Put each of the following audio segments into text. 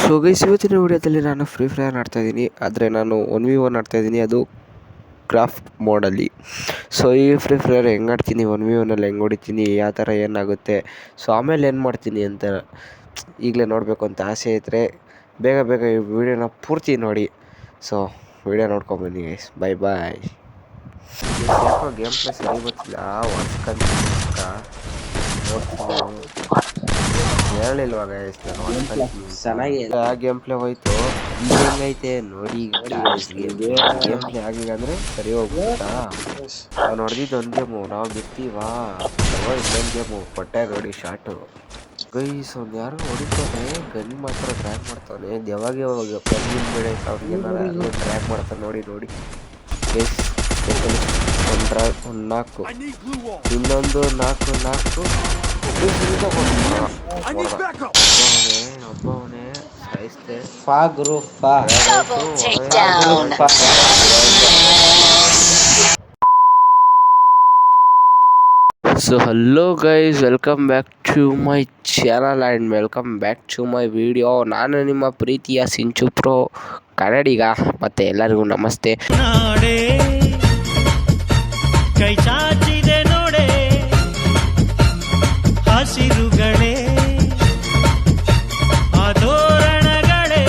So guys, ಇವತ್ತಿನ ವಿಡಿಯೋದಲ್ಲಿ ನಾನು ಫ್ರೀ ಫೈರ್ ಆಡ್ತಾಯಿದ್ದೀನಿ. ಆದರೆ ನಾನು 1v1 ಆಡ್ತಾಯಿದ್ದೀನಿ, ಅದು ಕ್ರಾಫ್ಟ್ ಮೋಡಲ್ಲಿ. ಸೊ ಈ ಫ್ರೀ ಫೈರ್ ಹೆಂಗೆ ಆಡ್ತೀನಿ, 1v1ಅಲ್ಲಿ ಹೆಂಗೆ ಹೊಡಿತೀನಿ, ಯಾವ ಥರ ಏನಾಗುತ್ತೆ, ಸೊ ಆಮೇಲೆ ಏನು ಮಾಡ್ತೀನಿ ಅಂತ ಈಗಲೇ ನೋಡಬೇಕು ಅಂತ ಆಸೆ ಇದ್ದರೆ ಬೇಗ ಬೇಗ ಈ ವಿಡಿಯೋನ ಪೂರ್ತಿ ನೋಡಿ. ಸೊ ವಿಡಿಯೋ ನೋಡ್ಕೊಂಬನ್ನಿ ಗೈಸ್, ಬಾಯ್ ಬಾಯ್. ಯಾಕೋ ಗೇಮ್ ಪ್ಲೇ ಸರಿ ಗೊತ್ತಿಲ್ಲ, ಹೇಳಿಲ್ವಾ ಗೈಸ್, ಚೆನ್ನಾಗಿದೆ. ಆ ಗೇಮ್ ಪ್ಲೇ ಹೋಯ್ತು. ಈಗ ಹೆಂಗೈತೆ ನೋಡಿ. ಗೇಮ್ ಪ್ಲೇ ಆಗಿಲ್ಲ ಅಂದರೆ ಸರಿ ಹೋಗ್ಬಿಡ್ತಾ. ಅವ್ನು ಹೊಡೆದಿದ್ದು ಒಂದು ಗೇಮು, ನಾವು ಬಿಡ್ತೀವಾ ಇನ್ನೊಂದು ಗೇಮು ಕೊಟ್ಟೆ ನೋಡಿ ಶಾರ್ಟು. ಗೈಸ್ ಅವ್ನು ಯಾರು ಹೊಡಿತಾನೆ, ಗನ್ ಮಾತ್ರ ಟ್ರ್ಯಾಕ್ ಮಾಡ್ತಾನೆ. ಯಾವಾಗ ಕಣ್ಣಿನ ಬೇಡ ಅವ್ನಿಗೆ ಟ್ರ್ಯಾಕ್ ಮಾಡ್ತಾನೆ ನೋಡಿ ಗೈಸ್. ಒಂದು 4, ಇನ್ನೊಂದು 4 ಒಬ್ಬವನೇ ಸಾಯಿಸ್ತೆ. So hello guys, welcome back to my channel and welcome back to my video. ನಾನು ನಿಮ್ಮ ಪ್ರೀತಿಯ ಸಿಂಚು ಪ್ರೋ ಕನ್ನಡಿಗ, ಮತ್ತು ಎಲ್ಲರಿಗೂ ನಮಸ್ತೆ. ಕೈ ಚಾಚಿದೆ ನೋಡೆ ಹಸಿರುಗಳೇ ಆದೋರಣಗಳೇ.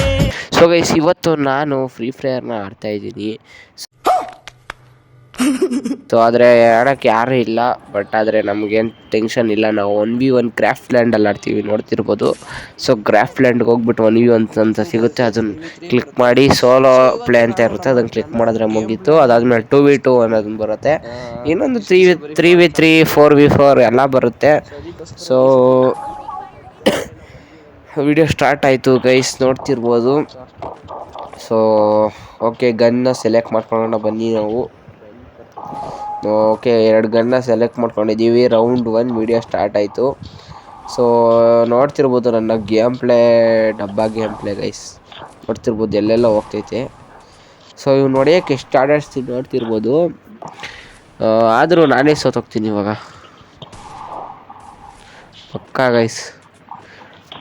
ಸೊ ಗೈಸ್, ಇವತ್ತು ನಾನು ಫ್ರೀ ಫೈರ್ನ ಆಡ್ತಾಯಿದ್ದೀನಿ. ಸೊ ಆದರೆ ಆಡೋಕ್ಕೆ ಯಾರೂ ಇಲ್ಲ, ಬಟ್ ಆದರೆ ನಮಗೇನು ಟೆನ್ಷನ್ ಇಲ್ಲ. ನಾವು 1v1 ಕ್ರಾಫ್ಟ್ ಲ್ಯಾಂಡಲ್ಲಿ ಆಡ್ತೀವಿ, ನೋಡ್ತಿರ್ಬೋದು. ಸೊ ಕ್ರಾಫ್ಟ್ ಲ್ಯಾಂಡ್ಗೆ ಹೋಗ್ಬಿಟ್ಟು 1v1 ಅಂತ ಸಿಗುತ್ತೆ, ಅದನ್ನು ಕ್ಲಿಕ್ ಮಾಡಿ ಸೋಲೋ ಪ್ಲೇ ಅಂತ ಇರುತ್ತೆ, ಅದನ್ನು ಕ್ಲಿಕ್ ಮಾಡಿದ್ರೆ ಮುಗೀತು. ಅದಾದಮೇಲೆ 2v2 ಅನ್ನೋದನ್ನು ಬರುತ್ತೆ, ಇನ್ನೊಂದು 3v3 4v4 ಎಲ್ಲ ಬರುತ್ತೆ. ಸೊ ವಿಡಿಯೋ ಸ್ಟಾರ್ಟ್ ಆಯಿತು ಗೈಸ್, ನೋಡ್ತಿರ್ಬೋದು. ಸೊ ಓಕೆ, ಗನ್ನ ಸೆಲೆಕ್ಟ್ ಮಾಡ್ಕೊಳ್ಳೋಣ ಬನ್ನಿ ನಾವು. ಓಕೆ, 2 ಗನ್ನ ಸೆಲೆಕ್ಟ್ ಮಾಡ್ಕೊಂಡಿದ್ದೀವಿ. ರೌಂಡ್ 1 ವಿಡಿಯೋ ಸ್ಟಾರ್ಟ್ ಆಯಿತು. ಸೊ ನೋಡ್ತಿರ್ಬೋದು ನನ್ನ ಗೇಮ್ ಪ್ಲೇ, ಡಬ್ಬಾ ಗೇಮ್ ಪ್ಲೇ ಗೈಸ್, ನೋಡ್ತಿರ್ಬೋದು ಎಲ್ಲೆಲ್ಲ ಹೋಗ್ತೈತೆ. ಸೊ ಇವು ನೋಡೋಕ್ಕೆ ಎಷ್ಟು ಆಡಾಡ್ಸ್ತೀನಿ ನೋಡ್ತಿರ್ಬೋದು. ಆದರೂ ನಾನೇ ಸೋತೋಗ್ತೀನಿ ಇವಾಗ ಪಕ್ಕಾ ಗೈಸ್.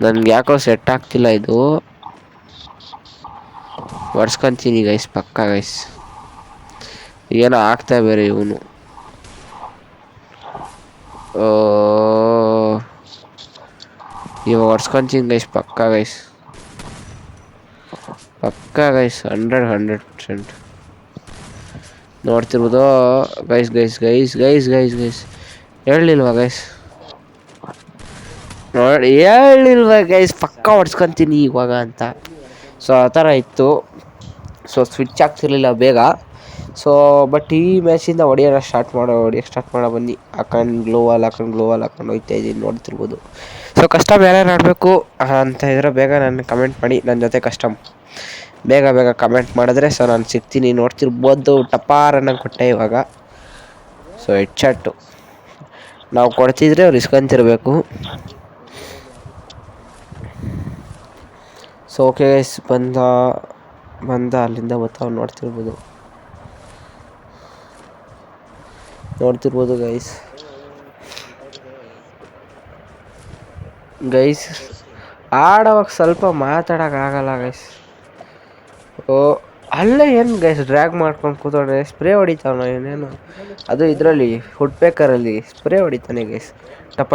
ನನಗೆ ಯಾಕೋ ಸೆಟ್ ಆಗ್ತಿಲ್ಲ ಇದು, ಒಡ್ಸ್ಕೊತೀನಿ ಗೈಸ್ ಪಕ್ಕಾ ಗೈಸ್. ಏನೋ ಆಗ್ತಾ ಬೇರೆ ಇವನು. ಇವಾಗ ಒಡ್ಸ್ಕೊತೀನಿ ಗೈಸ್ ಪಕ್ಕಾ ಗೈಸ್ 100%. ನೋಡ್ತಿರ್ಬೋದು ಗೈಸ್. ಹೇಳಿಲ್ವಾ ಗೈಸ್ ಪಕ್ಕಾ ಹೊಡ್ಸ್ಕೊತೀನಿ ಇವಾಗ ಅಂತ. ಸೊ ಆ ಥರ ಇತ್ತು. ಸೊ ಸ್ವಿಚ್ ಆಗ್ತಿರ್ಲಿಲ್ಲ ಬೇಗ. ಸೊ ಬಟ್ ಈ ಮ್ಯಾಚಿಂದ ಹೊಡಿಯೋಕ್ಕೆ ಸ್ಟಾರ್ಟ್ ಮಾಡೋ ಬನ್ನಿ. ಹಾಕೊಂಡು ಗ್ಲೋವಲ್ಲಿ ಹಾಕೊಂಡು ಹೋಗ್ತಾ ಇದ್ದೀನಿ, ನೋಡ್ತಿರ್ಬೋದು. ಸೊ ಕಸ್ಟಮ್ ಯಾರ್ಯಾರು ಆಡಬೇಕು ಅಂತ ಇದ್ರೆ ಬೇಗ ನಾನು ಕಮೆಂಟ್ ಮಾಡಿ, ನನ್ನ ಜೊತೆ ಕಸ್ಟಮ್ ಬೇಗ ಕಮೆಂಟ್ ಮಾಡಿದ್ರೆ ಸೊ ನಾನು ಸಿಗ್ತೀನಿ. ನೋಡ್ತಿರ್ಬೋದು ಟಪಾರನ್ನ ಕೊಟ್ಟೆ ಇವಾಗ. ಸೊ ಹೆಡ್ಶಾಟು ನಾವು ಕೊಡ್ತಿದ್ರೆ ಅವ್ರು ಇಸ್ಕೊಂತಿರ್ಬೇಕು. ಸೊ ಓಕೆ ಗೈಸ್, ಬಂದ ಅಲ್ಲಿಂದ ಬರ್ತಾವೆ, ನೋಡ್ತಿರ್ಬೋದು ಗೈಸ್. ಆಡೋವಾಗ ಸ್ವಲ್ಪ ಮಾತಾಡೋಕ್ಕಾಗಲ್ಲ ಗೈಸ್. ಅಲ್ಲೇ ಏನು ಗೈಸ್ ಡ್ರ್ಯಾಗ್ ಮಾಡ್ಕೊಂಡು ಕೂತ್ಕೊಂಡ್ರೆ ಸ್ಪ್ರೇ ಹೊಡಿತಾವನ ಏನೇನು, ಅದು ಇದರಲ್ಲಿ ಹುಡ್ಪೇಕರಲ್ಲಿ ಸ್ಪ್ರೇ ಹೊಡಿತಾನೆ ಗೈಸ್. ಟಪ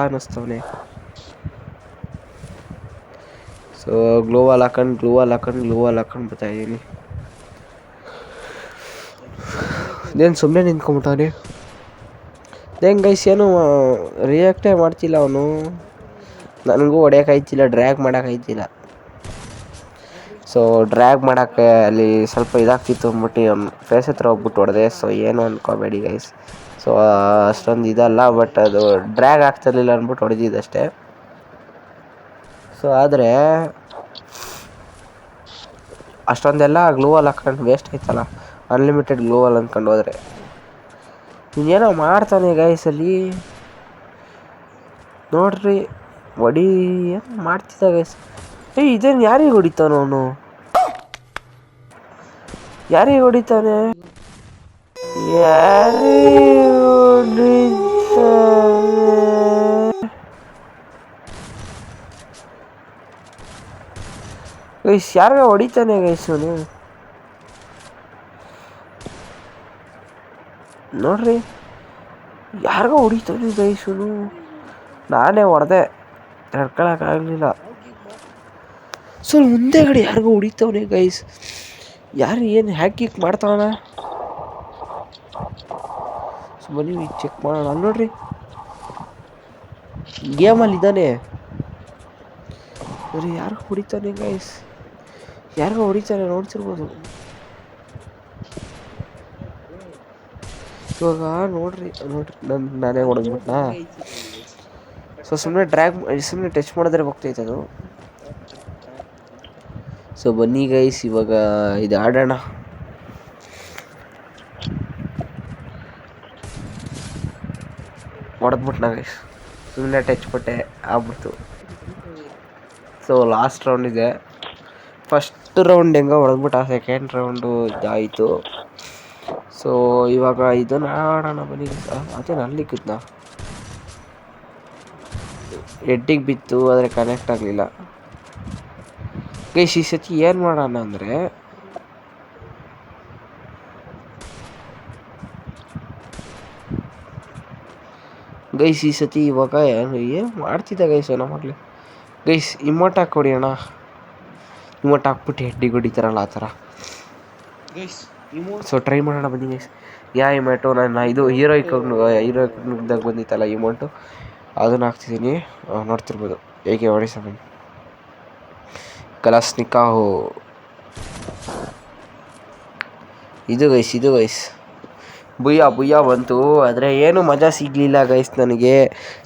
ಅನ್ನಿಸ್ತವನೆ. ಸೊ ಗ್ಲೋವಲ್ಲಿ ಹಾಕೊಂಡು ಬರ್ತಾಯಿದ್ದೀನಿ. ಇದೇನು ಸುಮ್ಮನೆ ನಿಂತ್ಕೊಂಬಿಟ್ಟವನೆ ಹೆಂಗೆ ಗೈಸ್, ಏನು ರಿಯಾಕ್ಟೇ ಮಾಡ್ತಿಲ್ಲ ಅವನು. ನನಗೂ ಹೊಡೆಯೋಕ್ಕಾಯ್ತಿಲ್ಲ, ಡ್ರ್ಯಾಗ್ ಮಾಡೋಕ್ಕಾಯ್ತಿಲ್ಲ. ಸೊ ಡ್ರ್ಯಾಗ್ ಮಾಡೋಕ್ಕೆ ಅಲ್ಲಿ ಸ್ವಲ್ಪ ಇದಾಗ್ತಿತ್ತು ಅಂದ್ಬಿಟ್ಟು ಅವ್ನು ಫೇಸ್ ಹತ್ರ ಹೋಗ್ಬಿಟ್ಟು ಹೊಡೆದೆ. ಸೊ ಏನು ಅಂದ್ಕೋಬೇಡಿ ಗೈಸ್. ಸೊ ಅಷ್ಟೊಂದು ಇದಲ್ಲ, ಬಟ್ ಅದು ಡ್ರ್ಯಾಗ್ ಆಗ್ತಿರ್ಲಿಲ್ಲ ಅಂದ್ಬಿಟ್ಟು ಹೊಡೆದಿದ್ದಷ್ಟೇ. ಸೊ ಆದರೆ ಅಷ್ಟೊಂದೆಲ್ಲ ಗ್ಲೂವಲ್ಲಿ ಹಾಕೊಂಡು ವೇಸ್ಟ್ ಆಯ್ತಲ್ಲ, ಅನ್ಲಿಮಿಟೆಡ್ ಗ್ಲೂವಲ್ಲಿ ಅಂದ್ಕೊಂಡು ಹೋದರೆ. ಇನ್ನೇನೋ ಮಾಡ್ತಾನೆ ಗೈಸಲ್ಲಿ ನೋಡ್ರಿ, ಏನು ಮಾಡ್ತಿದ್ದ ಗೈಸ್. ಇದೇನು ಯಾರಿಗೆ ಹೊಡಿತಾನೆ ಅವನು, ಯಾರಿಗೆ ಹೊಡಿತಾನೆ? ಗೈಸ್ ಯಾರಿಗ ಹೊಡಿತಾನೆ ಗೈಸ್ ಅವನು ನೋಡ್ರಿ, ಯಾರಿಗ ಹೊಡಿತಾನೆ ಗೈಸ್ ಅವನು. ನಾನೇ ಹೊಡೆದೆ, ತಡ್ಕೊಳಕ್ಕಾಗಲಿಲ್ಲ. ಸೊ ಮುಂದೆಗಡೆ ಯಾರಿಗೂ ಹೊಡಿತವನೆ ಗೈಸ್. ಯಾರು ಏನು ಹ್ಯಾಕಿಕ್ ಮಾಡ್ತಾವನ? ಸೊ ಬನ್ನಿ ಚೆಕ್ ಮಾಡೋಣ. ಅಲ್ಲಿ ನೋಡ್ರಿ, ಗೇಮಲ್ಲಿ ಇದ್ದಾನೆ. ಬರೀ ಯಾರಿಗೂ ಹೊಡಿತಾನೆ ಗೈಸ್, ಯಾರಿಗೂ ಹೊಡಿತಾನೆ ನೋಡ್ತಿರ್ಬೋದು. ಇವಾಗ ನೋಡ್ರಿ ನಾನೇ ಹೊಡೆದ್ಬಿಟ್ನಾ. ಸೊ ಸುಮ್ಮನೆ ಟಚ್ ಮಾಡಿದ್ರೆ ಹೋಗ್ತೈತೆ ಅದು. ಸೊ ಬನ್ನಿ ಗೈಸ್, ಇವಾಗ ಇದು ಆಡೋಣ. ಹೊಡೆದ್ಬಿಟ್ನಾ ಗೈಸ್, ಸುಮ್ಮನೆ ಟಚ್ ಕೊಟ್ಟೆ ಆಗ್ಬಿಡ್ತು. ಸೊ ಲಾಸ್ಟ್ ರೌಂಡ್ ಇದೆ. ಫಸ್ಟ್ ರೌಂಡ್ ಹೆಂಗೋ ಹೊಡೆದ್ಬಿಟ್ಟು ಸೆಕೆಂಡ್ ರೌಂಡು ಇದಾಯಿತು. ಸೊ ಇವಾಗ ಇದನ್ನು ಆಡೋಣ ಬನ್ನಿ. ಅದೇನು ಅಲ್ಲಿಕ್ಕಿದ್ನ ಹೆಡ್ಡಿಗೆ ಬಿತ್ತು, ಆದರೆ ಕನೆಕ್ಟ್ ಆಗಲಿಲ್ಲ ಗೈಸ್. ಈ ಸತಿ ಏನು ಮಾಡೋಣ ಅಂದರೆ, ಗೈಸ್ ಈ ಸತಿ ಇವಾಗ ಏನು ಮಾಡ್ತಿದ್ದ ಗೈಸ್ ನಮ್ಮಲ್ಲಿ. ಗೈಸ್ ಇಮೋಟ್ ಹಾಕಿ ಹೊಡಿಯೋಣ. ಇಮೋಟ್ ಹಾಕ್ಬಿಟ್ಟು ಹೆಡ್ಡಿಗೆ ಹೊಡಿತಾರಲ್ಲ ಆ ಥರ. ಸೊ ಟ್ರೈ ಮಾಡೋಣ ಬನ್ನಿ ಗೈಸ್. ಇಮೋಟು ನಾನು ಇದು ಹೀರೋಯಿಕ್ದಾಗ ಬಂದಿತ್ತಲ್ಲ ಇಮೋಟು, ಅದನ್ನು ಹಾಕ್ತಿದ್ದೀನಿ. ನೋಡ್ತಿರ್ಬೋದು ಹೇಗೆ ಹೊಡಿಸ. ಬನ್ನಿ, ಕಲಾಸ್ನಿಕಾಹು ಇದು ಗೈಸ್ ಬುಯ್ಯ ಬಂತು, ಆದರೆ ಏನು ಮಜಾ ಸಿಗಲಿಲ್ಲ ಗೈಸ್ ನನಗೆ.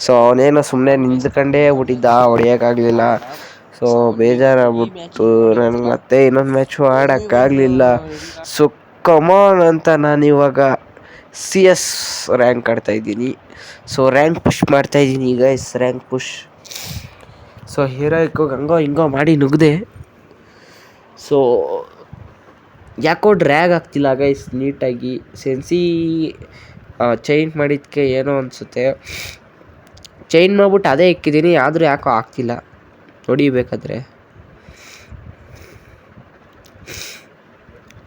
ಸೊ ಅವನೇನೋ ಸುಮ್ಮನೆ ನಿಂತ್ಕೊಂಡೇ ಬಿಟ್ಟಿದ್ದ, ಹೊಡಿಯೋಕ್ಕಾಗಲಿಲ್ಲ. ಸೊ ಬೇಜಾರಾಗ್ಬಿಟ್ಟು ನನಗೆ ಮತ್ತೆ ಇನ್ನೊಂದು ಮ್ಯಾಚು ಆಡೋಕ್ಕಾಗಲಿಲ್ಲ. ಸೊ ಕಮಾನ್ ಅಂತ ನಾನಿವಾಗ CS ರ್ಯಾಂಕ್ ಆಡ್ತಾಯಿದ್ದೀನಿ. ಸೊ ರ್ಯಾಂಕ್ ಪುಷ್ ಮಾಡ್ತಾಯಿದ್ದೀನಿ guys, rank push. So heroic ಹಂಗೋ ಹಿಂಗೋ ಮಾಡಿ ನುಗ್ಗಿದೆ. ಸೊ ಯಾಕೋ ಡ್ರ್ಯಾಗ್ ಆಗ್ತಿಲ್ಲ ಗೈಸ್ ನೀಟಾಗಿ. ಸೆನ್ಸಿ ಚೈನ್ ಮಾಡಿದ್ದಕ್ಕೆ ಏನೋ ಅನಿಸುತ್ತೆ. ಚೈನ್ ಮಾಡ್ಬಿಟ್ಟು ಅದೇ ಇಕ್ಕಿದ್ದೀನಿ, ಆದರೂ ಯಾಕೋ ಆಗ್ತಿಲ್ಲ ಹೊಡಿಬೇಕಾದ್ರೆ.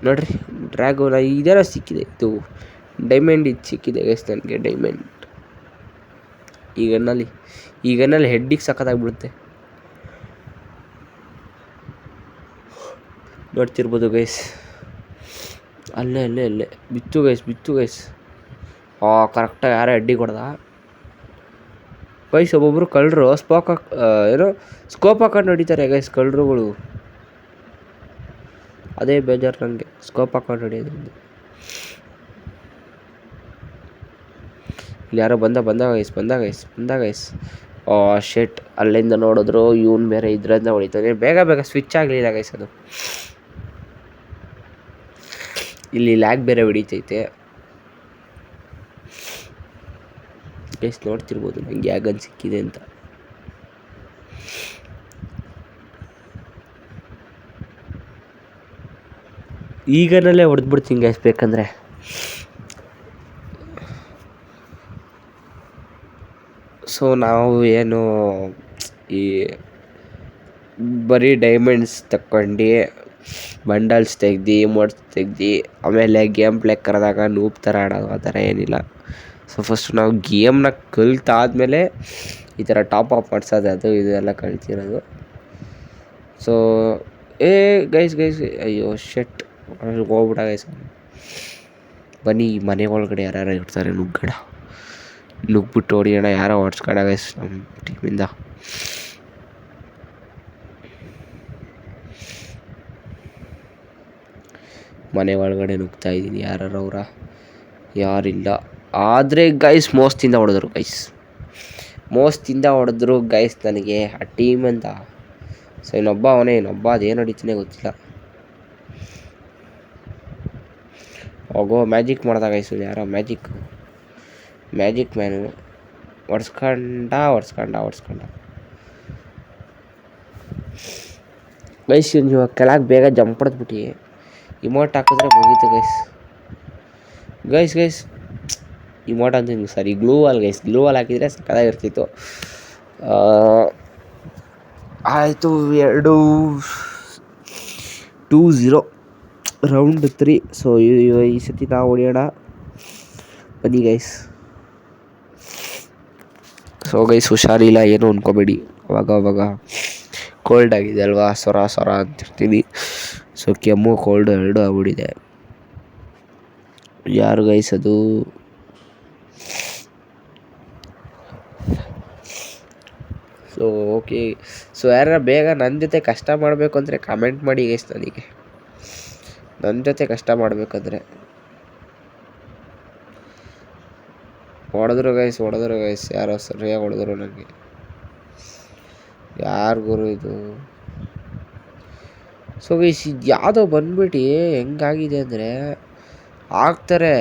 ನೋಡ್ರಿ ಡ್ರ್ಯಾಗು ಇದೇನೋ ಸಿಕ್ಕಿದೆ, ಇದು ಡೈಮಂಡ್ ಇದು ಸಿಕ್ಕಿದೆ ಗೈಸ್ ನನಗೆ. ಡೈಮಂಡ್ ಈ ಗನ್ನಲ್ಲಿ ಹೆಡ್ಡಿಗೆ ಸಖತ್ತಾಗ್ಬಿಡುತ್ತೆ. ನೋಡ್ತಿರ್ಬೋದು ಗೈಸ್, ಅಲ್ಲೇ ಬಿತ್ತು ಗೈಸ್. ಕರೆಕ್ಟಾಗಿ ಯಾರೋ ಹೆಡ್ಡಿಗೆ ಹೊಡೆದ ಗೈಸ್. ಒಬ್ಬೊಬ್ಬರು ಕಳ್ಳರು ಸ್ಕೋಪ್ ಹಾಕೊಂಡು ಹೊಡಿತಾರೆ ಗೈಸ್ ಕಳ್ಳರುಗಳು. ಅದೇ ಬೇಜಾರು ನನಗೆ, ಸ್ಕೋಪ್ ಹಾಕೊಂಡು ಹೊಡಿಯೋದ್ರಿಂದ. ಇಲ್ಲಿ ಯಾರೋ ಬಂದ ಗೈಸ್. ಶೆಟ್, ಅಲ್ಲಿಂದ ನೋಡಿದ್ರು ಇವನು ಬೇರೆ ಇದರಿಂದ ಹೊಡಿತಾನೆ. ಬೇಗ ಸ್ವಿಚ್ ಆಗಲಿಲ್ಲ ಗೈಸ್ ಅದು. ಇಲ್ಲಿ ಲ್ಯಾಗ್ ಬೇರೆ ಹೊಡಿತೈತೆ ಗೈಸ್. ನೋಡ್ತಿರ್ಬೋದು ನಂಗೆ ಯಾಗನ್ ಸಿಕ್ಕಿದೆ ಅಂತ. ಈಗನಲ್ಲೇ ಹೊಡೆದ್ಬಿಡ್ತೀನಿ ಗೈಸ್ ಬೇಕಂದರೆ. ಸೊ ನಾವು ಏನು ಈ ಬರೀ ಡೈಮಂಡ್ಸ್ ತಕ್ಕೊಂಡು ಬಂಡಲ್ಸ್ ತೆಗ್ದು ಇಮೋಟ್ಸ್ ತೆಗ್ದು ಆಮೇಲೆ ಗೇಮ್ ಪ್ಲೇ ಕರೆದಾಗ ನೂಬ್ ಥರ ಆಡೋದು ಆ ಥರ ಏನಿಲ್ಲ. ಸೊ ಫಸ್ಟು ನಾವು ಗೇಮ್ನ ಕಲಿತಾದ್ಮೇಲೆ ಈ ಥರ ಟಾಪ್ ಅಪ್ ಮಾಡಿಸೋದು, ಅದು ಇದೆಲ್ಲ ಕಲ್ತಿರೋದು. ಸೊ ಗೈಸ್ ಅಯ್ಯೋ ಶೆಟ್ ಹೋಗ್ಬಿಡ ಗೈಸ್. ಬನ್ನಿ ಮನೆ ಒಳಗಡೆ ಯಾರ್ಯಾರು ಇರ್ತಾರೆ ನುಗ್ಬಿಟ್ಟು ಹೊಡಿಯೋಣ. ಯಾರೋ ಹೊಡ್ಸ್ಕೊಂಡ ಗೈಸ್ ನಮ್ಮ ಟೀಮಿಂದ. ಮನೆ ಒಳಗಡೆ ನುಗ್ತಾ ಇದ್ದೀನಿ. ಯಾರಿಲ್ಲ. ಆದರೆ ಗೈಸ್ ಮೋಸ್ತಿಂದ ಹೊಡೆದ್ರು ಗೈಸ್ ನನಗೆ ಆ ಟೀಮಿಂದ. ಸೊ ಇನ್ನೊಬ್ಬ ಅದೇನು ಹೊಡಿತಾನೆ ಗೊತ್ತಿಲ್ಲ. ಮ್ಯಾಜಿಕ್ ಮಾಡ್ದ ಗೈಸ್ ಯಾರೋ ಮ್ಯಾಜಿಕ್ ಮ್ಯಾನು ಹೊಡ್ಸ್ಕೊಂಡ ಗೈಸ್. ಇವಾಗ ಕೆಳಗೆ ಬೇಗ ಜಂಪ್ ಹೊಡೆದ್ಬಿಟ್ಟು ಇಮೋಟ್ ಹಾಕಿದ್ರೆ ಮುಗೀತು ಗೈಸ್. ಇಮೋಟ್ ಅಂತ ಸಾರಿ ಗ್ಲೂ ವಾಲ್ ಹಾಕಿದರೆ ಸಕ್ಕತ್ತಾಗಿರ್ತಿತ್ತು. ಆಯಿತು 2 2-0 ರೌಂಡ್ 3. ಸೊ ಈ ಸತಿ ನಾವು ಹೊಡೆಯೋಣ, ಬನ್ನಿ ಗೈಸ್. ಸೊ ಗೈಸ್ ಹುಷಾರಿಲ್ಲ, ಏನು ಅನ್ಕೋಬೇಡಿ. ಅವಾಗ ಕೋಲ್ಡ್ ಆಗಿದೆ ಅಲ್ವಾ, ಸ್ವರ ಅಂತಿರ್ತೀನಿ. ಸೊ ಕೆಮ್ಮು ಕೋಲ್ಡ್ ಎರಡು ಆಗ್ಬಿಟ್ಟಿದೆ. ಯಾರು ಗೈಸ್ ಅದು? So okay. ಸೊ ಯಾರ ಬೇಗ ನನ್ನ ಜೊತೆ ಕಷ್ಟ ಮಾಡಬೇಕು ಅಂದರೆ ಕಮೆಂಟ್ ಮಾಡಿ ಗೈಸ್. ನನಗೆ ನನ್ನ ಜೊತೆ ಕಷ್ಟ ಮಾಡಬೇಕಂದ್ರೆ ಹೊಡೆದ್ರು ಗೈಸ್, ಯಾರೋ ಸರಿಯಾಗಿ ಹೊಡೆದ್ರು ನನಗೆ. ಯಾರು ಗುರು ಇದು? ಸೊ ಗೈಸ್ ಇದು ಯಾವುದೋ ಬಂದ್ಬಿಟ್ಟು ಹೆಂಗಾಗಿದೆ ಅಂದರೆ, ಹಾಕ್ತಾರೆ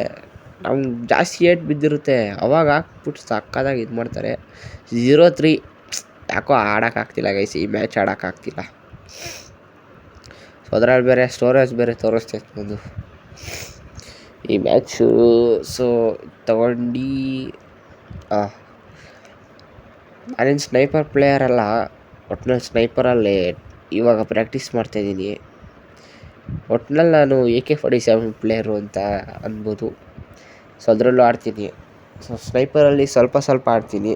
ನಮ್ಗೆ ಜಾಸ್ತಿ ಏಟ್ ಬಿದ್ದಿರುತ್ತೆ, ಅವಾಗ ಹಾಕ್ಬಿಟ್ಟು ಸಕ್ಕದಾಗಿ ಇದು ಮಾಡ್ತಾರೆ. 0-3 ಯಾಕೋ ಆಡೋಕ್ಕಾಗ್ತಿಲ್ಲ ಗೈಸ್, ಈ ಮ್ಯಾಚ್ ಆಡೋಕ್ಕಾಗ್ತಿಲ್ಲ. ಸೊ ಅದರಲ್ಲಿ ಬೇರೆ ಸ್ಟೋರೇಜ್ ಬೇರೆ ತೋರಿಸ್ತೈತೆ ಒಂದು ಈ ಮ್ಯಾಚು. ಸೊ ತಗೊಂಡು ನಾನೇನು ಸ್ನೈಪರ್ ಪ್ಲೇಯರ್ ಅಲ್ಲ, ಒಟ್ಟಿನಲ್ಲಿ ಸ್ನೈಪರಲ್ಲಿ ಇವಾಗ ಪ್ರಾಕ್ಟೀಸ್ ಮಾಡ್ತಾಯಿದ್ದೀನಿ. ಒಟ್ಟಿನಲ್ಲಿ ನಾನು AK-47 ಪ್ಲೇಯರು ಅಂತ ಅನ್ಬೋದು. ಸೊ ಅದರಲ್ಲೂ ಆಡ್ತೀನಿ. ಸೊ ಸ್ನೈಪರಲ್ಲಿ ಸ್ವಲ್ಪ ಆಡ್ತೀನಿ.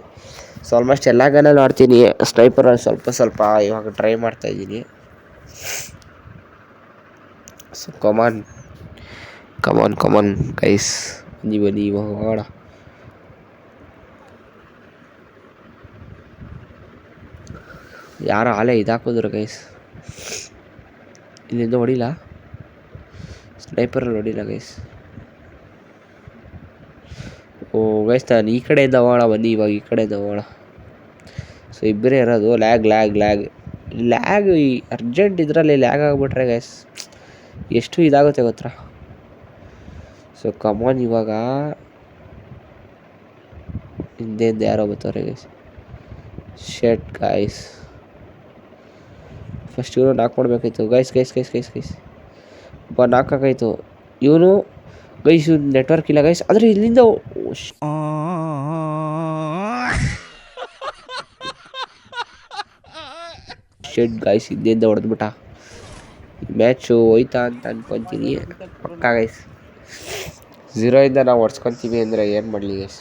ಸೊ ಆಲ್ಮೋಸ್ಟ್ ಎಲ್ಲ ಗನ್ನಲ್ಲೂ ಆಡ್ತೀನಿ. ಸ್ನೈಪರಲ್ಲಿ ಸ್ವಲ್ಪ ಇವಾಗ ಟ್ರೈ ಮಾಡ್ತಾಯಿದ್ದೀನಿ. ಸೊ ಕಮಾನ್ ಗೈಸ್, ಬನ್ನಿ ಇವಾಗ ಹೋಗೋಣ. ಯಾರೋ ಆಲೇ ಇದಾಕಿದ್ರು ಗೈಸ್, ಇಲ್ಲಿಂದ ಹೊಡಿಲ್ಲ, ಸ್ನೈಪರಲ್ಲಿ ಹೊಡಿಲ್ಲ ಗೈಸ್. ಓ ಗೈಸ್ ನಾನು ಈ ಕಡೆಯಿಂದ ಹೋಗೋಣ, ಬನ್ನಿ ಇವಾಗ ಈ ಕಡೆಯಿಂದ ಹೋಗೋಣ. ಸೊ ಇಬ್ಬರೇ ಇರೋದು. ಲ್ಯಾಗ್ ಈ ಅರ್ಜೆಂಟ್ ಇದರಲ್ಲಿ ಲ್ಯಾಗ್ ಆಗಿಬಿಟ್ರೆ ಗೈಸ್ ಎಷ್ಟು ಇದಾಗುತ್ತೆ ಗೊತ್ತಾ. ಸೊ ಕಮಾನ್ ಇವಾಗ ಹಿಂದೆಯಿಂದ ಯಾರೋ ಬರ್ತಾರೆ ಗೈಸ್. ಶೆಟ್ ಗೈಸ್, ಫಸ್ಟ್ ಇವನು ನಾಕ್ ಮಾಡಬೇಕಾಯ್ತು ಗೈಸ್. ನಾಕಾಗಾಯ್ತು ಇವನು ಗೈಸ್. ನೆಟ್ವರ್ಕ್ ಇಲ್ಲ ಗೈಸ್, ಆದರೆ ಇಲ್ಲಿಂದ ಶೆಟ್ ಗೈಸ್ ಹಿಂದೆಯಿಂದ ಹೊಡೆದ್ಬಿಟ್ಟ. ಮ್ಯಾಚು ಹೋಯ್ತಾ ಅಂತ ಅನ್ಕೊತೀನಿ ಪಕ್ಕ ಗೈಸ್. 0 ನಾವು ಹೊಡ್ಸ್ಕೊತೀವಿ ಅಂದರೆ ಏನು ಮಾಡಲಿ ಗೈಸ್,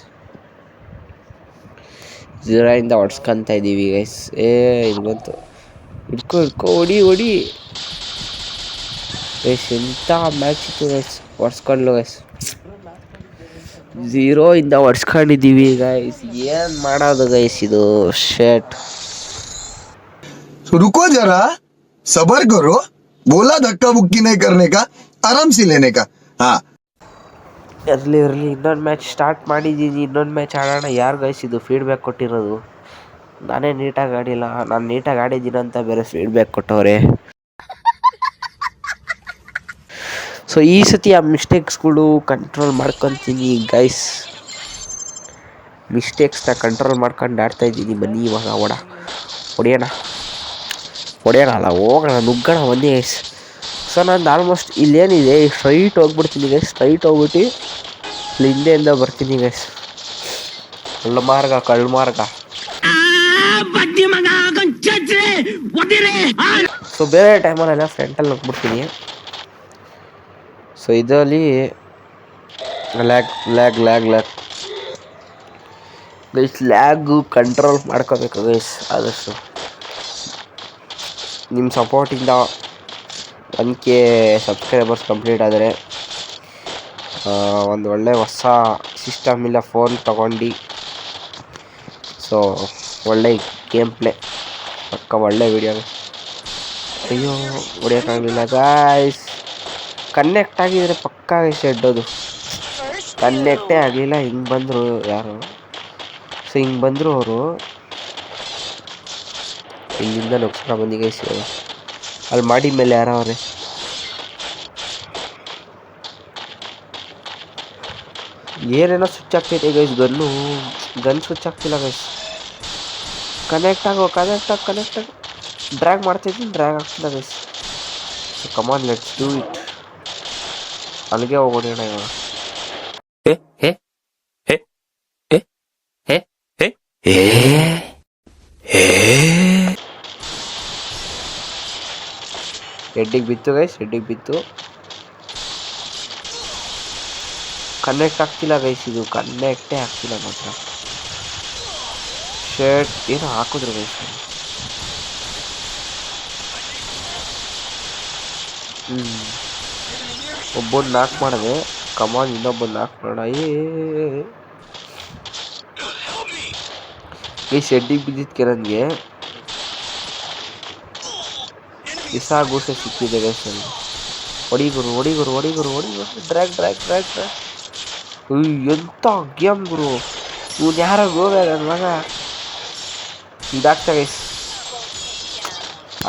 0 ಹೊಡ್ಸ್ಕೊತಾ ಇದ್ದೀವಿ ಗೈಸ್. ಇದು ಬಂತು, ಹಿಡ್ಕೊ ಹೊಡಿ ಗೈಸ್. ಎಂಥ ಮ್ಯಾಚ್ ಇತ್ತು ಗೈಸ್, ಹೊಡ್ಸ್ಕೊಂಡ್ಲು ಗೈಸ್. 0 ಹೊಡ್ಸ್ಕೊಂಡಿದ್ದೀವಿ ಗೈಸ್, ಏನು ಮಾಡೋದು ಗೈಸ್ ಇದು ಶೆಟ್. रुको जरा, सबर करो, बोला धक्का बुक्की नहीं करने का, आराम से लेने का. हाँ ಇರಲಿ ಇನ್ನೊಂದು ಮ್ಯಾಚ್ ಸ್ಟಾರ್ಟ್ ಮಾಡಿದ್ದೀನಿ, ಇನ್ನೊಂದು ಮ್ಯಾಚ್ ಆಡೋಣ. ಯಾರು ಗೈಸ್ ಇದು ಫೀಡ್ಬ್ಯಾಕ್ ಕೊಟ್ಟಿರೋದು? ನಾನೇ ನೀಟಾಗಿ ಆಡಿಲ್ಲ, ನಾನು ನೀಟಾಗಿ ಆಡಿದ್ದೀನಿ ಅಂತ ಬೇರೆ ಫೀಡ್ಬ್ಯಾಕ್ ಕೊಟ್ಟವ್ರೆ. ಸೊ ಈ ಸತಿ ಆ ಮಿಸ್ಟೇಕ್ಸ್ಗಳು ಕಂಟ್ರೋಲ್ ಮಾಡ್ಕೊತೀನಿ ಗೈಸ್. ಮಿಸ್ಟೇಕ್ಸ್ನ ಕಂಟ್ರೋಲ್ ಮಾಡ್ಕೊಂಡು ಆಡ್ತಾಯಿದ್ದೀನಿ. ಬನ್ನಿ ಇವಾಗ ಹೊಡೆಯೋಣ ಅಲ್ಲ, ಹೋಗೋಣ, ನುಗ್ಗೋಣ ಬನ್ನಿ ಗೈಸ್. ಸೊ ನಾನು ಆಲ್ಮೋಸ್ಟ್ ಇಲ್ಲೇನಿದೆ ಸ್ಟ್ರೈಟ್ ಹೋಗ್ಬಿಡ್ತೀನಿ ಗೈಸ್. ಸ್ಟ್ರೈಟ್ ಹೋಗ್ಬಿಟ್ಟು ಇಲ್ಲಿ ಹಿಂದೆಯಿಂದ ಬರ್ತೀನಿ ಗೈಸ್. ಕಳ್ಳ ಮಾರ್ಗ. ಸೊ ಬೇರೆ ಟೈಮಲ್ಲೆಲ್ಲ ಫ್ರಂಟಲ್ಲಿ ಹೋಗ್ಬಿಡ್ತೀನಿ. ಸೊ ಇದರಲ್ಲಿ ಲ್ಯಾಗ್ ಗೈಸ್. ಲ್ಯಾಗು ಕಂಟ್ರೋಲ್ ಮಾಡ್ಕೋಬೇಕು ಗೈಸ್ ಆದಷ್ಟು. ನಿಮ್ಮ ಸಪೋರ್ಟಿಂದ 1K ಸಬ್ಸ್ಕ್ರೈಬರ್ಸ್ ಕಂಪ್ಲೀಟ್ ಆದರೆ ಒಂದು ಒಳ್ಳೆ ಹೊಸ ಸಿಸ್ಟಮ್ ಇಲ್ಲ ಫೋನ್ ತಗೊಂಡು, ಸೊ ಒಳ್ಳೆ ಗೇಮ್ ಪ್ಲೇ ಪಕ್ಕ ಒಳ್ಳೆ ವೀಡಿಯೋ. ಅಯ್ಯೋ ಹೊಡಿಯೋಕ್ಕಾಗಲಿಲ್ಲ ಗಾಯ್ಸ್. ಕನೆಕ್ಟ್ ಆಗಿದ್ರೆ ಪಕ್ಕ ಶೆಡ್ಡೋದು, ಕನೆಕ್ಟೇ ಆಗಲಿಲ್ಲ. ಹಿಂಗೆ ಬಂದರು ಯಾರು, ಸೊ ಹಿಂಗೆ ಬಂದರು ಅವರು. ಇಲ್ಲಿಂದ ನುಗ್ಸ್ಕೊಂಡು ಬಂದಿ ಗೈಸ್. ಅಲ್ಲಿ ಮಾಡಿ ಮೇಲೆ ಯಾರೋ ಅವ್ರೆ. ಏನೇನೋ ಸ್ವಿಚ್ ಆಗ್ತೈತೆ ಗೈಸ್. ಗನ್ ಸ್ವಿಚ್ ಆಗ್ತಿಲ್ಲ ಗೈಸ್. ಕನೆಕ್ಟ್ ಆಗೋ ಡ್ರ್ಯಾಗ್ ಮಾಡ್ತಾಯಿದ್ದೀನಿ, ಡ್ರ್ಯಾಗ್ ಆಗ್ತಿಲ್ಲ guys. So come on let's do it. ಅಲ್ಲಿಗೆ ಹೋಗೋಣ ಇವಾಗ. ಹೆಡ್ಡಿಗೆ ಬಿತ್ತು ಗೈಸ್, ಹೆಡ್ಡಿಗೆ ಬಿತ್ತು. ಕನೆಕ್ಟ್ ಆಗ್ತಿಲ್ಲ ಗೈಸ್, ಇದು ಕನೆಕ್ಟೇ ಆಗ್ತಿಲ್ಲ ಮಾತ್ರ. ಶರ್ಟ್ ಏನೋ ಹಾಕಿದ್ರು ಗೈಸ್. ಒಬ್ಬೊಂದು ನಾಕ್ ಮಾಡಿದೆ. ಕಮಾನ್, ಇನ್ನೊಬ್ಬೊಂದು ನಾಕ್ ಮಾಡೋಣ. ಈ ಶೆಡ್ಡಿಗೆ ಬಿದ್ದಿದ್ಕೆ ನನಗೆ ಇಸಾಗೂಸೆ ಸಿಕ್ಕಿದೆ ಗೈಸ್. ಹೊಡಿಗುರು ಹೊಡಿಗುರು ಹೊಡಿಗುರು ಹೊಡಿಗುರು. Drag drag drag drag. ಎಂಥ ಗೇಮ್ ಗುರು ಇವ್ನು. ಯಾರೋ ಗೋವೆ ನನ್ನ ಮಗ ಇದಾಗ್ತಾ ಗೈಸ್.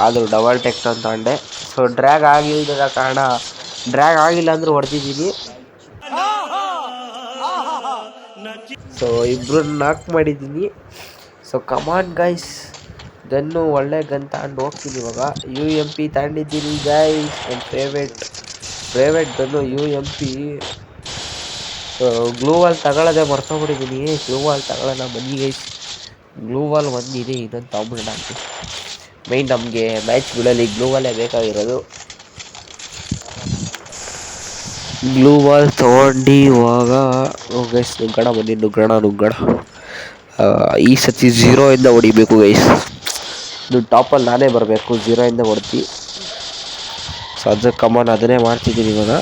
ಆದರೂ ಡಬಲ್ ಟೆಕ್ಟ್ ಅಂತ ಅಂಡೆ. ಸೊ ಡ್ರ್ಯಾಗ್ ಆಗಿಲ್ಲದ ಕಾರಣ, ಡ್ರ್ಯಾಗ್ ಆಗಿಲ್ಲ ಅಂದ್ರೆ ಹೊಡೆದಿದ್ದೀನಿ. ಸೊ ಇಬ್ಬರನ್ನ ನಾಕ್ ಮಾಡಿದ್ದೀನಿ. ಸೊ ಕಮಾನ್ ಗೈಸ್, ಗನ್ನು ಒಳ್ಳೆ ಗನ್ ತಗೊಂಡು ಹೋಗ್ತೀನಿ ಇವಾಗ. UMP ತಗೊಂಡಿದ್ದೀನಿ ಗೈಸ್, ನನ್ನ favourite gun UMP. Glue wall ತಗೊಳ್ಳೋದೇ ಮರ್ತೋಗ್ಬಿಟ್ಟಿದ್ದೀನಿ. ಗ್ಲೂ ವಾಲ್ ತಗೊಳ್ಳೋಣ ಬನ್ನಿ ಗೈಸ್. ಗ್ಲೂ ವಾಲ್ ಒಂದಿದೆ, ಇನ್ನೊಂದು ತಗೊಂಬಿಡೋಣ ಅಂತ. ಮೈನ್ ನಮಗೆ ಮ್ಯಾಚ್ಗಳಲ್ಲಿ ಗ್ಲೂ ವಾಲೇ ಬೇಕಾಗಿರೋದು. ಗ್ಲೂ ವಾಲ್ ತೊಗೊಂಡು ಇವಾಗ ಗೈಸ್ ನುಗ್ಗೋಣ ಬನ್ನಿ. ನುಗ್ಗೋಣ. ಈ ಸತಿ 0 ಇಂದ ಹೊಡಿಬೇಕು ಗೈಸ್. ಇದು ಟಾಪಲ್ಲಿ ನಾನೇ ಬರಬೇಕು. 0 ಇಂದ ಹೊಡ್ತಿ. ಸೊ ಅದು ಕಮಾನ್, ಅದನ್ನೇ ಮಾಡ್ತಿದ್ದೀನಿ ಇವಾಗ.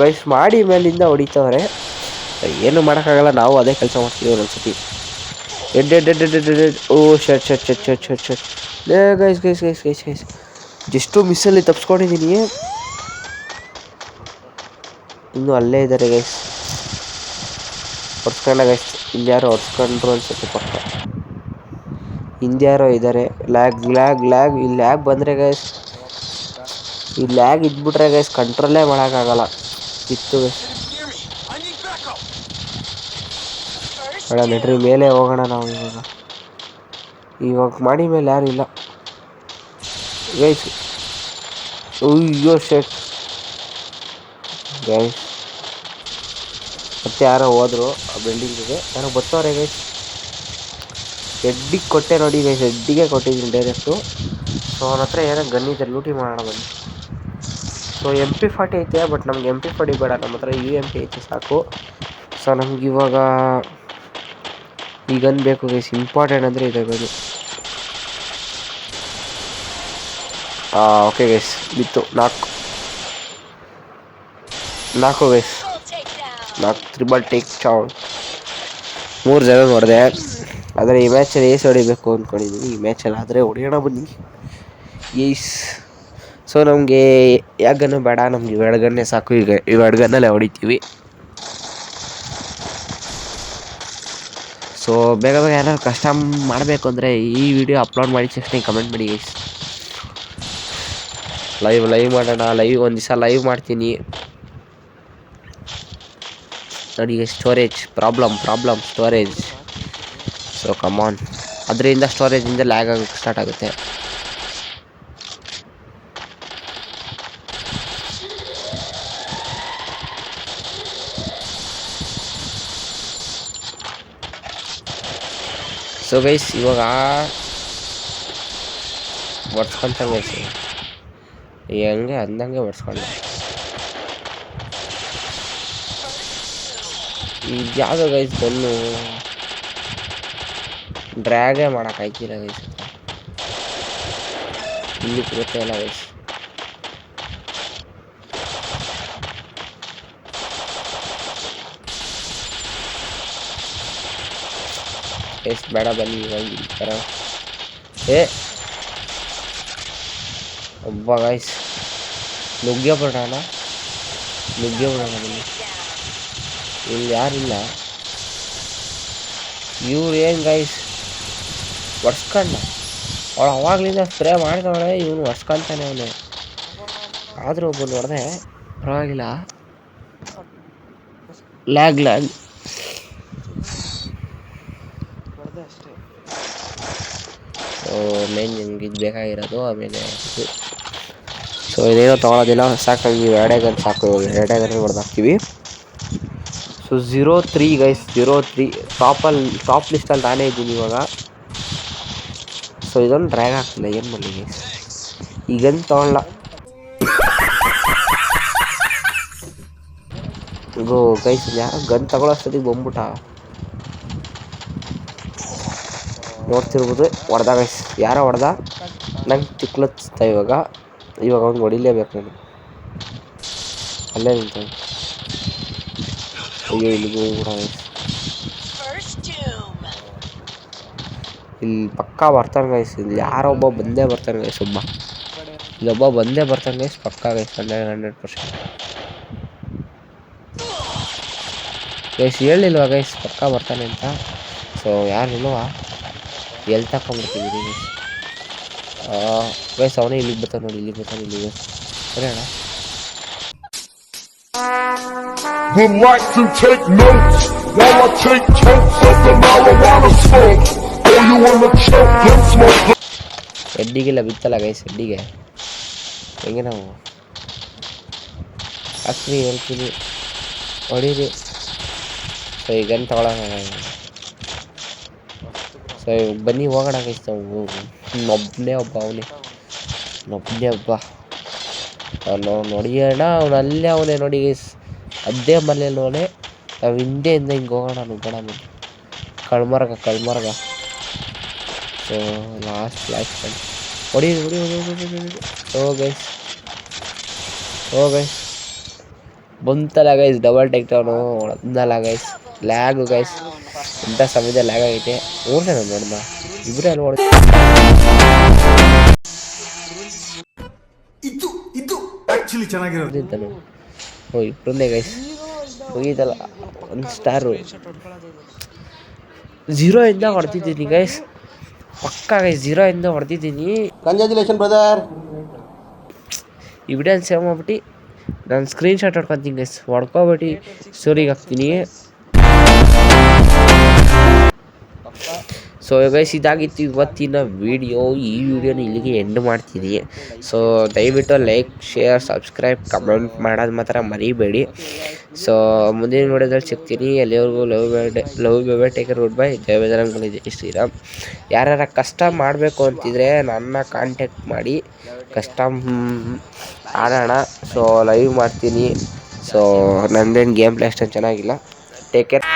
ಗೈಸ್ ಮಾಡಿ ಮೇಲಿಂದ ಹೊಡಿತವ್ರೆ. ಏನು ಮಾಡೋಕ್ಕಾಗಲ್ಲ, ನಾವು ಅದೇ ಕೆಲಸ ಮಾಡ್ತೀವಿ ಒಂದೊಂದ್ಸತಿ. ಎಡ್. Oh shit. ಗೈಸ್ ಜಸ್ಟು ಮಿಸ್ಸಲ್ಲಿ ತಪ್ಸ್ಕೊಂಡಿದ್ದೀನಿ. ಇನ್ನೂ ಅಲ್ಲೇ ಇದ್ದಾರೆ ಗೈಸ್. ಹೊಡ್ಸ್ಕೊಂಡ ಗೈಸ್. ಇನ್ಯಾರೋ ಹೊಡ್ಸ್ಕೊಂಡ್ರು ಅನ್ಸುತ್ತೆ ಪಕ್ಕ. ಹಿಂದ್ಯಾರೋ ಇದ್ದಾರೆ. ಲ್ಯಾಗ್. ಈ ಲ್ಯಾಗ್ ಬಂದರೆ ಗೈಸ್, ಈ ಲ್ಯಾಗ್ ಇದ್ಬಿಟ್ರೆ ಗೈಸ್ ಕಂಟ್ರೋಲೇ ಮಾಡೋಕ್ಕಾಗಲ್ಲ. ಇತ್ತು ಗೈಸ್. ಬೇಡ ನಡ್ರಿ, ಮೇಲೆ ಹೋಗೋಣ ನಾವು ಇವಾಗ ಮಾಡಿ ಮೇಲೆ ಯಾರು ಇಲ್ಲ ಗೈಸ್. ಅಯ್ಯೋ ಶಟ್ ಗೈಸ್. ಮತ್ತೆ ಯಾರೋ ಹೋದ್ರು ಆ ಬಿಲ್ಡಿಂಗಿಗೆ. ಯಾರೋ ಬರ್ತಾವ್ರೆ ಗೈಸ್. ಹೆಡ್ಡಿಗೆ ಕೊಟ್ಟೆ ನೋಡಿ ಗೈಸ್, ಹೆಡ್ಡಿಗೆ ಕೊಟ್ಟಿದ್ದೀನಿ ಡೈರೆಕ್ಟು. ಸೊ ಅವನ ಹತ್ರ ಏನೋ ಗನ್ನಿದೆ, ಲೂಟಿ ಮಾಡೋಣ ಬನ್ನಿ. ಸೊ MP40 ಐತೆ, ಬಟ್ ನಮ್ಗೆ MP40 ಬೇಡ, ನಮ್ಮ ಹತ್ರ UMP ಐತೆ ಸಾಕು. ಸೊ ನಮ್ಗೆ ಇವಾಗ ಈ ಗನ್ ಬೇಕು ಗೈಸ್. ಇಂಪಾರ್ಟೆಂಟ್ ಅಂದರೆ ಇದೆ ಗನ್ನು. ಓಕೆ ಗೈಸ್, ಬಿತ್ತು. ನಾಲ್ಕು ಗೈಸ್, 4 ತ್ರಿಬಲ್ ಟೇಕ್ ಡೌನ್. 3 ಜನ ನೋಡಿದೆ. ಆದರೆ ಈ ಮ್ಯಾಚಲ್ಲಿ ಏಸ್ ಹೊಡಿಬೇಕು ಅಂದ್ಕೊಂಡಿದ್ದೀನಿ. ಈ ಮ್ಯಾಚಲ್ಲಿ ಆದರೆ ಹೊಡಿಯೋಣ ಬನ್ನಿ ಏಸ್. ಸೊ ನಮಗೆ ಯಾವ ಗನ್ನು ಬೇಡ, ನಮ್ಗೆ ಇವೆರಡು ಗನ್ನೇ ಸಾಕು. ಈಗ ಇವೆರಡು ಗನ್ನಲ್ಲೇ ಹೊಡಿತೀವಿ. ಸೊ ಬೇಗ ಏನಾದ್ರು ಕಷ್ಟ ಮಾಡಬೇಕು ಅಂದರೆ ಈ ವಿಡಿಯೋ ಅಪ್ಲೋಡ್ ಮಾಡಿದ ತಕ್ಷಣ ಕಮೆಂಟ್ ಮಾಡಿ ಗೈಸ್. ಲೈವ್ ಮಾಡೋಣ. ಒಂದು ದಿವಸ ಲೈವ್ ಮಾಡ್ತೀನಿ ನೋಡಿ. Storage problem storage. ಸೊ ಕಮಾನ್, ಅದರಿಂದ ಸ್ಟೋರೇಜಿಂದ ಲ್ಯಾಗ್ ಆಗೋಕ್ಕೆ ಸ್ಟಾರ್ಟ್ ಆಗುತ್ತೆ. ಸೊ ಗೈಸ್ ಇವಾಗ ಒಡ್ಸ್ಕೊಂತಾನೆ ಗೈಸ್. ಹೆಂಗೆ ಅಂದಂಗೆ ಒಡ್ಸ್ಕೊಂಡೆ. ಇದು ಯಾವುದೋ ಗೈಸ್ ಬನ್ನು ಡ್ರ್ಯಾಗೇ ಮಾಡೋಕ್ಕಾಯ್ತಿಲ್ಲ ಗೈಸ್. ಇಲ್ಲಿ ಗೊತ್ತೇ ಇಲ್ಲ ಗೈಸ್. ಎಷ್ಟು ಬೇಡ ಬನ್ನಿ ಇವಾಗ ಈ ಥರ. ಒಬ್ಬ ಗೈಸ್ ನುಗ್ಗೆ ಬಿಡೋಣ ಬನ್ನಿ. ಇಲ್ಲಿ ಯಾರಿಲ್ಲ. ಇವ್ರು ಏನು ಗೈಸ್ ಒಡ್ಸ್ಕೊಂಡ. ಅವಳು ಅವಾಗಲಿಂದ ಸ್ಪ್ರೇ ಮಾಡ್ತಾಳೆ, ಇವನು ಒಡ್ಸ್ಕೊಂತಾನೆ ಅವನು. ಆದರೂ ಒಬ್ಬನು ಹೊಡೆದೆ, ಪರವಾಗಿಲ್ಲ. ಲ್ಯಾಗ್ ಮೇನ್ ನಿಮ್ಗೆ ಇದು ಬೇಕಾಗಿರೋದು. ಆಮೇಲೆ ಸೊ ಇದೇನೋ ತೊಗೊಳೋದಿಲ್ಲ, ಸಾಕಾಗಿ ಎರಡೇ ಗನ್ ಸಾಕು. ಎರಡೇ ಗನ್ ಹೊಡೆದಾಕ್ತೀವಿ. ಸೊ 0-3 ಗೈಸ್, 0-3 ಟಾಪ್ ಲಿಸ್ಟಲ್ಲಿ ನಾನೇ ಇದ್ದೀನಿ ಇವಾಗ. ಸೊ ಇದೊಂದು ಡ್ರ್ಯಾಗ್ ಆಗ್ತಿಲ್ಲ, ಏನು ಮಾಡಲಿ ಗೈಸ್. ಈಗಂತ ತೊಗೊಳ್ಳ ಗೋ ಗೈಸ್ ಯಾರೋ ಗನ್ ತಗೊಳ್ಳೋಷ್ಟೊತ್ತಿಗೆ ಬಂದ್ಬಿಟ್ಟ. ನೋಡ್ತಿರ್ಬೋದು ಹೊಡೆದ ಗೈಸ್, ಯಾರೋ ಹೊಡೆದ. ನಂಗೆ ತಿಕ್ಲತ್ತ ಇವಾಗ ಅವ್ನು ಹೊಡಿಲೇಬೇಕು ನಾನು. ಅಲ್ಲೇ ನಿಂತ ಅಯ್ಯೋ ಇಲ್ಲಿಗೂ ಕೂಡ ಇಲ್ಲಿ ಪಕ್ಕ ಬರ್ತಾನೆ ಗೈಸ್. ಇಲ್ಲಿ ಯಾರೋ ಒಬ್ಬ ಬಂದೇ ಬರ್ತಾನೆ ಗೈಸ್. ಇಲ್ಲೊಬ್ಬ ಬಂದೇ ಬರ್ತಾನೆ ಗೈಸ್ ಪಕ್ಕ ಗೈಸ್. 100% ಗೈಸ್ ಹೇಳಿಲ್ವಾ ಗೈಸ್ ಪಕ್ಕ ಬರ್ತಾನೆ ಅಂತ. ಸೊ ಯಾರು ಇಲ್ವಾ ಎಲ್ಲಿ ತಕೊಂಡ್ಬಿಡ್ತೀವಿ ಗೈಸ್. ಗೈಸ್ ಅವನೇ ಇಲ್ಲಿಗೆ ಬರ್ತಾನೆ ನೋಡಿ, ಇಲ್ಲಿಗೆ ಇಲ್ಲಿಗೆ ಸರಿ ಅಣ್ಣ. Would like to take notes while I take totes of the marijuana smoke. Oh, you wanna choke, then smoke. ಎಡ್ಡಿಗೆಲ್ಲ ಬಿತ್ತಲ್ಲ ಗೈಸ್, ಎಡ್ಡಿಗೆ ಹೆಂಗೆ ನಾವು ಹಾಕ್ರಿ ಹೇಳ್ತೀನಿ ಹೊಡೀರಿ. ಸೊ ಈಗ ಗನ್ ತಗೊಳ್ಳೋಣ. ಸೊ ಬನ್ನಿ ಹೋಗೋಣ ಗೈಸ್. ನಾವು ಒಬ್ಬನೇ ಒಬ್ಬ ಅವನು ನೋಡಿಯೋಣ. ಅವನು ಅಲ್ಲೇ ಅವನೇ ನೋಡಿ ಗೈಸ್, ಅದೇ ಮನೇಲಿ ಅವನೇ. ನಾವು ಹಿಂದೆಯಿಂದ ಹಿಂಗೆ ಹೋಗೋಣ ನುಗ್ಗೋಣ ಮೇಲೆ ಕಳ್ಮರ್ಗ. ಸೊ ಲಾಸ್ಟ್ ಹೊಡಿ. ಓ ಗೈಸ್ ಬಂತಲ್ಲ ಗೈಸ್, ಡಬಲ್ ಟೇಕ್ ಡೌನು ಹೊಡೆದ್ನಲ್ಲ ಗೈಸ್. ಲ್ಯಾಗು ಗೈಸ್, ಇಂಥ ಸಮಯದಲ್ಲಿ ಲ್ಯಾಗ್ ಆಗೈತೆ. ನೋಡ್ದೆ ನಾನು ನೋಡ್ದ ಇಬ್ಬರೇ ಅಲ್ಲಿ ಹೊಡೆದಿದ್ದನು. ಓ ಇಬ್ಬರನ್ನೇ ಗೈಸ್ ಮುಗೀತಲ್ಲ. 1 ಸ್ಟಾರು 0 ಇಂದ ಹೊಡೆದಿದ್ದೀನಿ ಗೈಸ್, ಪಕ್ಕ ಗೈಸ್ 0 ಇಂದ ಹೊಡೆದಿದ್ದೀನಿ. Congratulation brother. ಈ ವಿಡಿಯೋನ ಸೇವ್ ಮಾಡ್ಬಿಟ್ಟು ನಾನು ಸ್ಕ್ರೀನ್ಶಾಟ್ ಹೊಡ್ಕೊತೀನಿ ಗೈಸ್, ಹೊಡ್ಕೊಬಿಟ್ಟು ಸ್ಟೋರಿಗೆ ಹಾಕ್ತೀನಿ. ಸೊ ಗೈಸ್ ಇದಾಗಿತ್ತು ಇವತ್ತಿನ ವೀಡಿಯೋ. ಈ ವಿಡಿಯೋನ ಇಲ್ಲಿಗೆ ಎಂಡ್ ಮಾಡ್ತೀನಿ. ಸೊ ದಯವಿಟ್ಟು ಲೈಕ್, ಶೇರ್, ಸಬ್ಸ್ಕ್ರೈಬ್, ಕಮೆಂಟ್ ಮಾಡೋದು ಮಾತ್ರ ಮರಿಬೇಡಿ. ಸೊ ಮುಂದಿನ ವಿಡಿಯೋದಲ್ಲಿ ಸಿಗ್ತೀನಿ. ಎಲ್ಲಿವರೆಗೂ love bye take care goodbye. ಜಯ ಬಜರಂಗಬಲಿ, ಜೈ ಶ್ರೀರಾಮ್. ಯಾರ್ಯಾರ ಕಸ್ಟಮ್ ಮಾಡಬೇಕು ಅಂತಿದ್ರೆ ನನ್ನ ಕಾಂಟ್ಯಾಕ್ಟ್ ಮಾಡಿ, ಕಸ್ಟಮ್ ಆಡೋಣ. ಸೊ ಲೈವ್ ಮಾಡ್ತೀನಿ. ಸೊ ನಂದೇನು ಗೇಮ್ ಪ್ಲೇ ಅಷ್ಟೊಂದು ಚೆನ್ನಾಗಿಲ್ಲ. Take care.